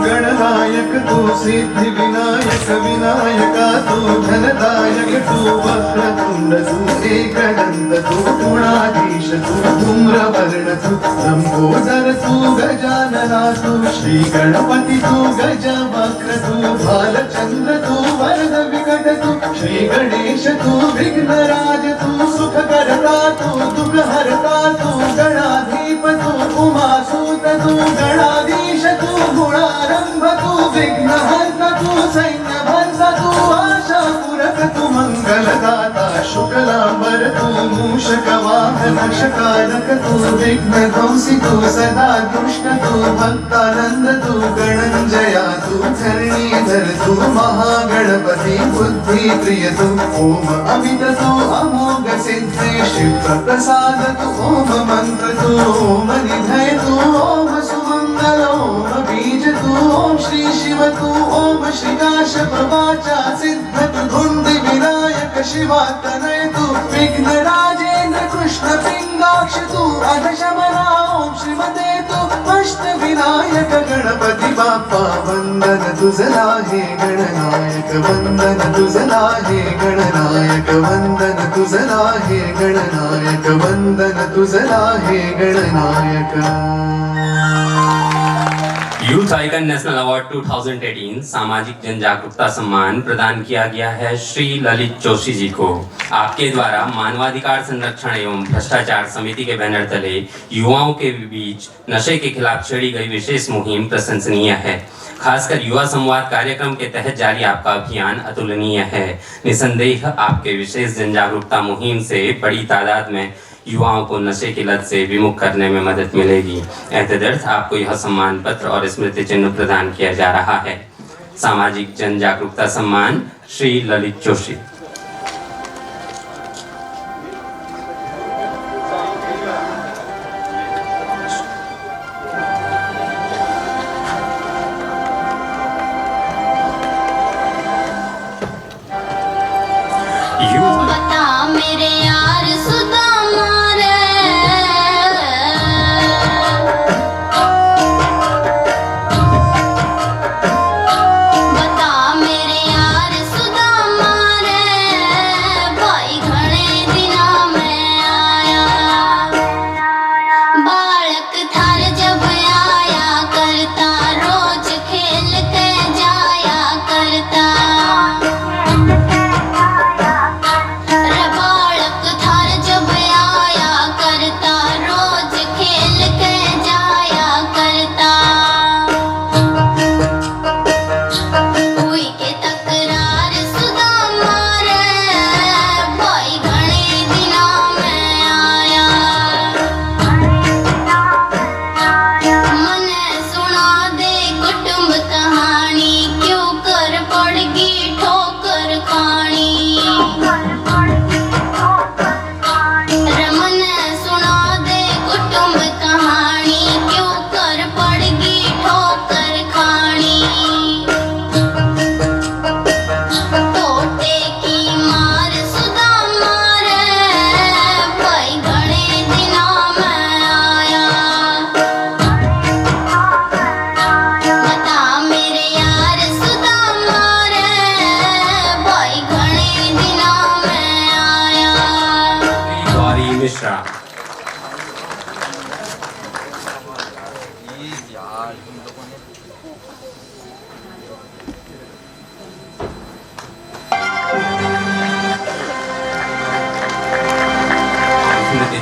गणनायक तू सिद्धि विनायक विनायका तू धनदायक तू वक्रतुंड तू एकदंत तू गुणाधीश तू धूम्रवर्ण तू लंबोदर तू गजानना तू श्री गणपति तू गजवक्र तू बालचंद्र तू वरद विकट तू श्री गणेश तू विघ्नराज तू सुखकर्ता तू दुःखहर्ता तू गणाधीप तू उमासूत तू गणाधीश तू गुणारंभ तू विघ्नहर्ता तू सैन्यभर्ता तू आशापूरक तू मंगलदाता शुक्लांबर तू मूषकवाहन शकारक तू विघ्नध्वंसी तू सदा दुष्ट तू भक्तानंद तू गणंजया तू धरणीधर तू महागणपति बुद्धि प्रिय तू ओम अमित तू अमोघ सिद्धि शिव प्रसाद तू ओम मंत्र तू ओम निधय तू ओम सुमंगल ओम बीज तू ओम श्री शिव तू ओम श्रीकाश प्रवाचा सिद्ध तू धुंड विनायक शिवा तनय तू विघ्न राजेंद्र कृष्ण पिंगाक्ष तू अधशमना ओम श्रीमते तू अष्ट विनायक गणपति बाप्पा वंदन तुझला हे गणनायक वंदन तुझला हे गणनायक वंदन तुझला हे गणनायक वंदन तुझला हे Gananayak. Youth icon national award 2018 सामाजिक जन जागरूकता सम्मान प्रदान किया गया है श्री ललित जोशी जी को। आपके द्वारा मानवाधिकार संरक्षण एवं भ्रष्टाचार समिति के बैनर तले युवाओं के बीच नशे के खिलाफ छेड़ी गई विशेष मुहिम प्रशंसनीय है। खासकर युवा संवाद कार्यक्रम के तहत जारी आपका अभियान अतुलनीय है। निसंदेह आपके विशेष जन जागरूकता मुहिम से बड़ी तादाद में युवाओं को नशे की लत से विमुख करने में मदद मिलेगी। एतदर्थ आपको यह सम्मान पत्र और स्मृति चिन्ह प्रदान किया जा रहा है। सामाजिक जन जागरूकता सम्मान श्री ललित जोशी।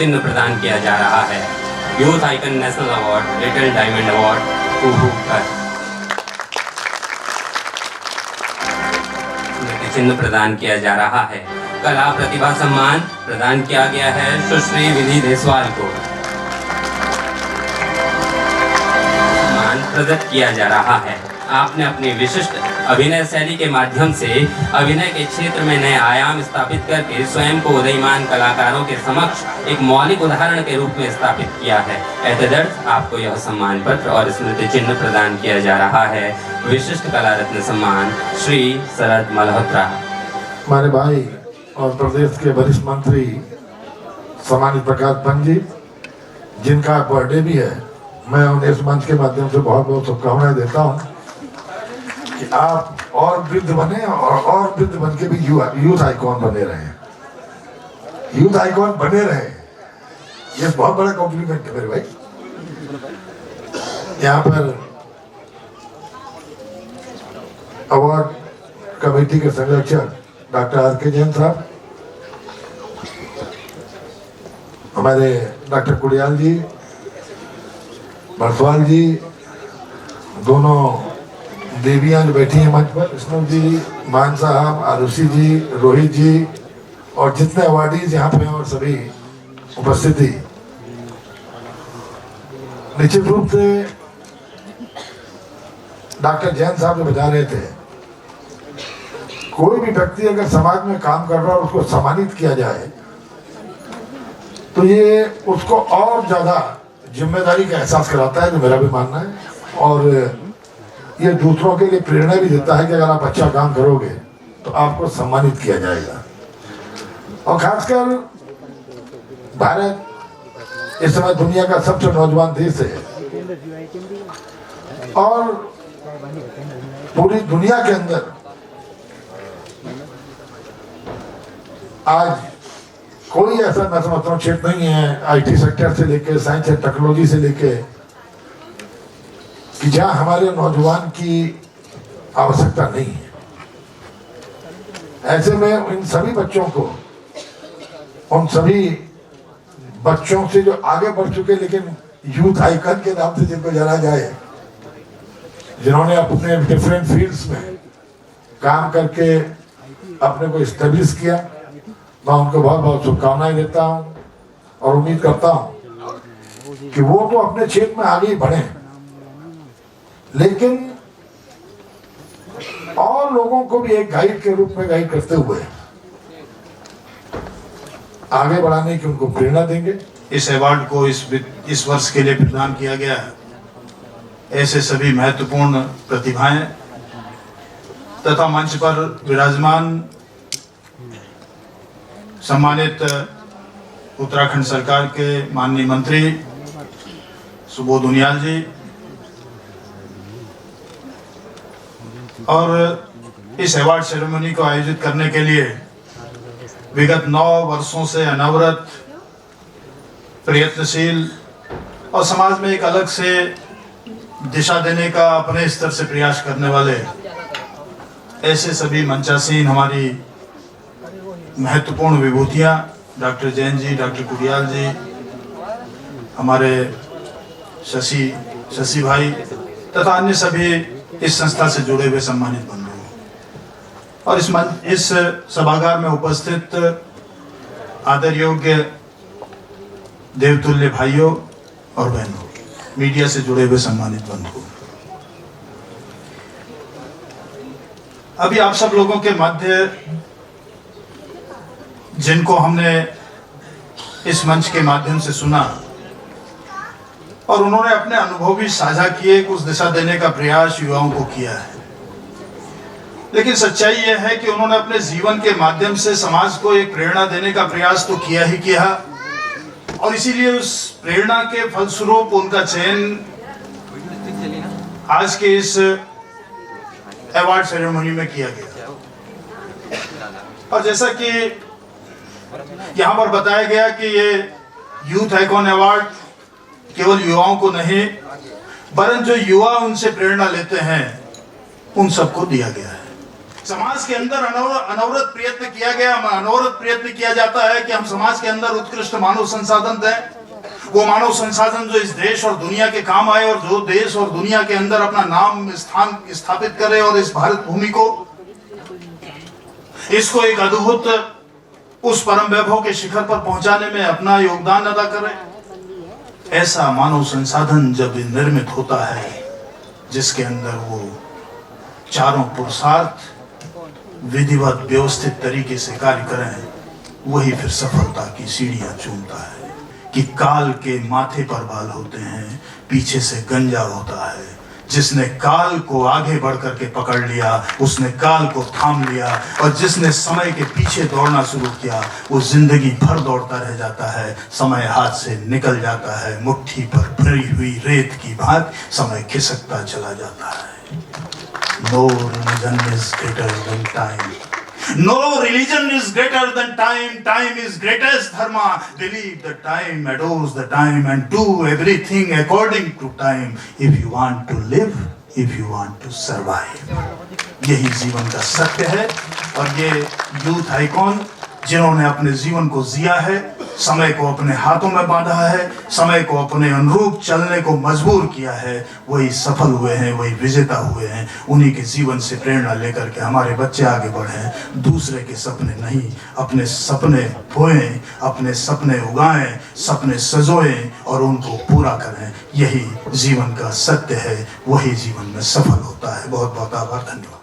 चिन्ह प्रदान किया जा रहा है। Youth icon national award little diamond award चिन्ह प्रदान किया जा रहा है। कला प्रतिभा सम्मान प्रदान किया गया है सुश्री विधि देसवाल को। सम्मान प्रदत्त किया जा रहा है। आपने अपनी विशिष्ट अभिनय शैली के माध्यम से अभिनय के क्षेत्र में नए आयाम स्थापित करके स्वयं को उदयमान कलाकारों के समक्ष एक मौलिक उदाहरण के रूप में स्थापित किया है। एतदर्थ आपको यह सम्मान पत्र और स्मृति चिन्ह प्रदान किया जा रहा है। विशिष्ट कला रत्न सम्मान श्री शरद मल्होत्रा। हमारे भाई और प्रदेश के वरिष्ठ मंत्री सम्मानित प्रकाश पंत जी, जिनका बर्थडे भी है, मैं उन्हें इस मंच के माध्यम से बहुत बहुत शुभकामनाएं देता हूं कि आप और वृद्ध बने और वृद्ध बन के भी यूथ आइकॉन बने रहे, यूथ आइकॉन बने रहे। ये बहुत बड़ा कॉम्प्लीमेंट है मेरे भाई। यहाँ पर अवार्ड कमेटी के संरक्षक डॉक्टर आर.के. जैन साहब, हमारे डॉक्टर कुड़ियाल जी, बरसवाल जी, दोनों देवियां जो बैठी हैं मंच पर, विष्णु जी, मान साहब, आरुषि जी, रोहित जी और जितने अवार्डीज यहाँ पे हैं और सभी उपस्थिति। निश्चित रूप से डॉक्टर जैन साहब जो बता रहे थे, कोई भी व्यक्ति अगर समाज में काम कर रहा है और उसको सम्मानित किया जाए तो ये उसको और ज्यादा जिम्मेदारी का एहसास कराता है, जो मेरा भी मानना है। और ये दूसरों के लिए प्रेरणा भी देता है कि अगर आप अच्छा काम करोगे तो आपको सम्मानित किया जाएगा। और खासकर भारत इस समय दुनिया का सबसे नौजवान देश है और पूरी दुनिया के अंदर आज कोई ऐसा मैं समझता हूँ क्षेत्र नहीं है, आईटी सेक्टर से लेके साइंस एंड टेक्नोलॉजी से लेके, कि जहां हमारे नौजवान की आवश्यकता नहीं है। ऐसे में इन सभी बच्चों को, उन सभी बच्चों से जो आगे बढ़ चुके लेकिन यूथ आइकन के नाम से जिनको जाना जाए, जिन्होंने अपने डिफरेंट फील्ड्स में काम करके अपने को एस्टेब्लिश किया, मैं उनको बहुत बहुत शुभकामनाएं देता हूं और उम्मीद करता हूं कि वो तो अपने क्षेत्र में आगे ही बढ़े, लेकिन और लोगों को भी एक गाइड के रूप में गाइड करते हुए आगे बढ़ाने की उनको प्रेरणा देंगे। इस अवार्ड को इस वर्ष के लिए प्रदान किया गया है। ऐसे सभी महत्वपूर्ण प्रतिभाएं तथा मंच पर विराजमान सम्मानित उत्तराखंड सरकार के माननीय मंत्री सुबोध उनियाल जी और इस अवार्ड सेरेमनी को आयोजित करने के लिए विगत 9 वर्षों से अनवरत प्रयत्नशील और समाज में एक अलग से दिशा देने का अपने स्तर से प्रयास करने वाले ऐसे सभी मंचासीन हमारी महत्वपूर्ण विभूतियां, डॉक्टर जैन जी, डॉक्टर कुड़ियाल जी, हमारे शशि भाई तथा अन्य सभी इस संस्था से जुड़े हुए सम्मानित बंधु और इस सभागार में उपस्थित आदर योग्य देवतुल्य भाइयों और बहनों, मीडिया से जुड़े हुए सम्मानित बंधु, अभी आप सब लोगों के मध्य जिनको हमने इस मंच के माध्यम से सुना और उन्होंने अपने अनुभव भी साझा किए, कुछ दिशा देने का प्रयास युवाओं को किया है, लेकिन सच्चाई यह है कि उन्होंने अपने जीवन के माध्यम से समाज को एक प्रेरणा देने का प्रयास तो किया ही किया और इसीलिए उस प्रेरणा के फलस्वरूप उनका चयन आज के इस अवार्ड सेरेमनी में किया गया। और जैसा कि यहाँ पर बताया गया कि ये यूथ आइकॉन अवार्ड केवल युवाओं को नहीं वरन जो युवा उनसे प्रेरणा लेते हैं उन सबको दिया गया है। समाज के अंदर अनवरत प्रयत्न किया गया, अनवरत प्रयत्न किया जाता है कि हम समाज के अंदर उत्कृष्ट मानव संसाधन दें, वो मानव संसाधन जो इस देश और दुनिया के काम आए और जो देश और दुनिया के अंदर अपना नाम स्थान स्थापित करे और इस भारत भूमि को इसको एक अद्भुत उस परम वैभव के शिखर पर पहुंचाने में अपना योगदान अदा करे। ऐसा मानव संसाधन जब निर्मित होता है जिसके अंदर वो चारों पुरुषार्थ विधिवत व्यवस्थित तरीके से कार्य करें, वही फिर सफलता की सीढ़ियां चूमता है। कि काल के माथे पर बाल होते हैं, पीछे से गंजा होता है, जिसने काल को आगे बढ़ करके पकड़ लिया, उसने काल को थाम लिया, और जिसने समय के पीछे दौड़ना शुरू किया वो जिंदगी भर दौड़ता रह जाता है। समय हाथ से निकल जाता है, मुट्ठी पर भरी हुई रेत की भांति समय खिसकता चला जाता है। No religion is greater than time. No religion is greater than time. Time is greatest dharma. Believe the time, adores the time, and do everything according to time. If you want to live, if you want to survive. यही जीवन का सत्य है। और ये youth icon जिन्होंने अपने जीवन को जिया है, समय को अपने हाथों में बांधा है, समय को अपने अनुरूप चलने को मजबूर किया है, वही सफल हुए हैं, वही विजेता हुए हैं। उन्हीं के जीवन से प्रेरणा लेकर के हमारे बच्चे आगे बढ़ें। दूसरे के सपने नहीं, अपने सपने बोएं, अपने सपने उगाएं, सपने सजोएं और उनको पूरा करें। यही जीवन का सत्य है, वही जीवन में सफल होता है। बहुत बहुत आभार, धन्यवाद।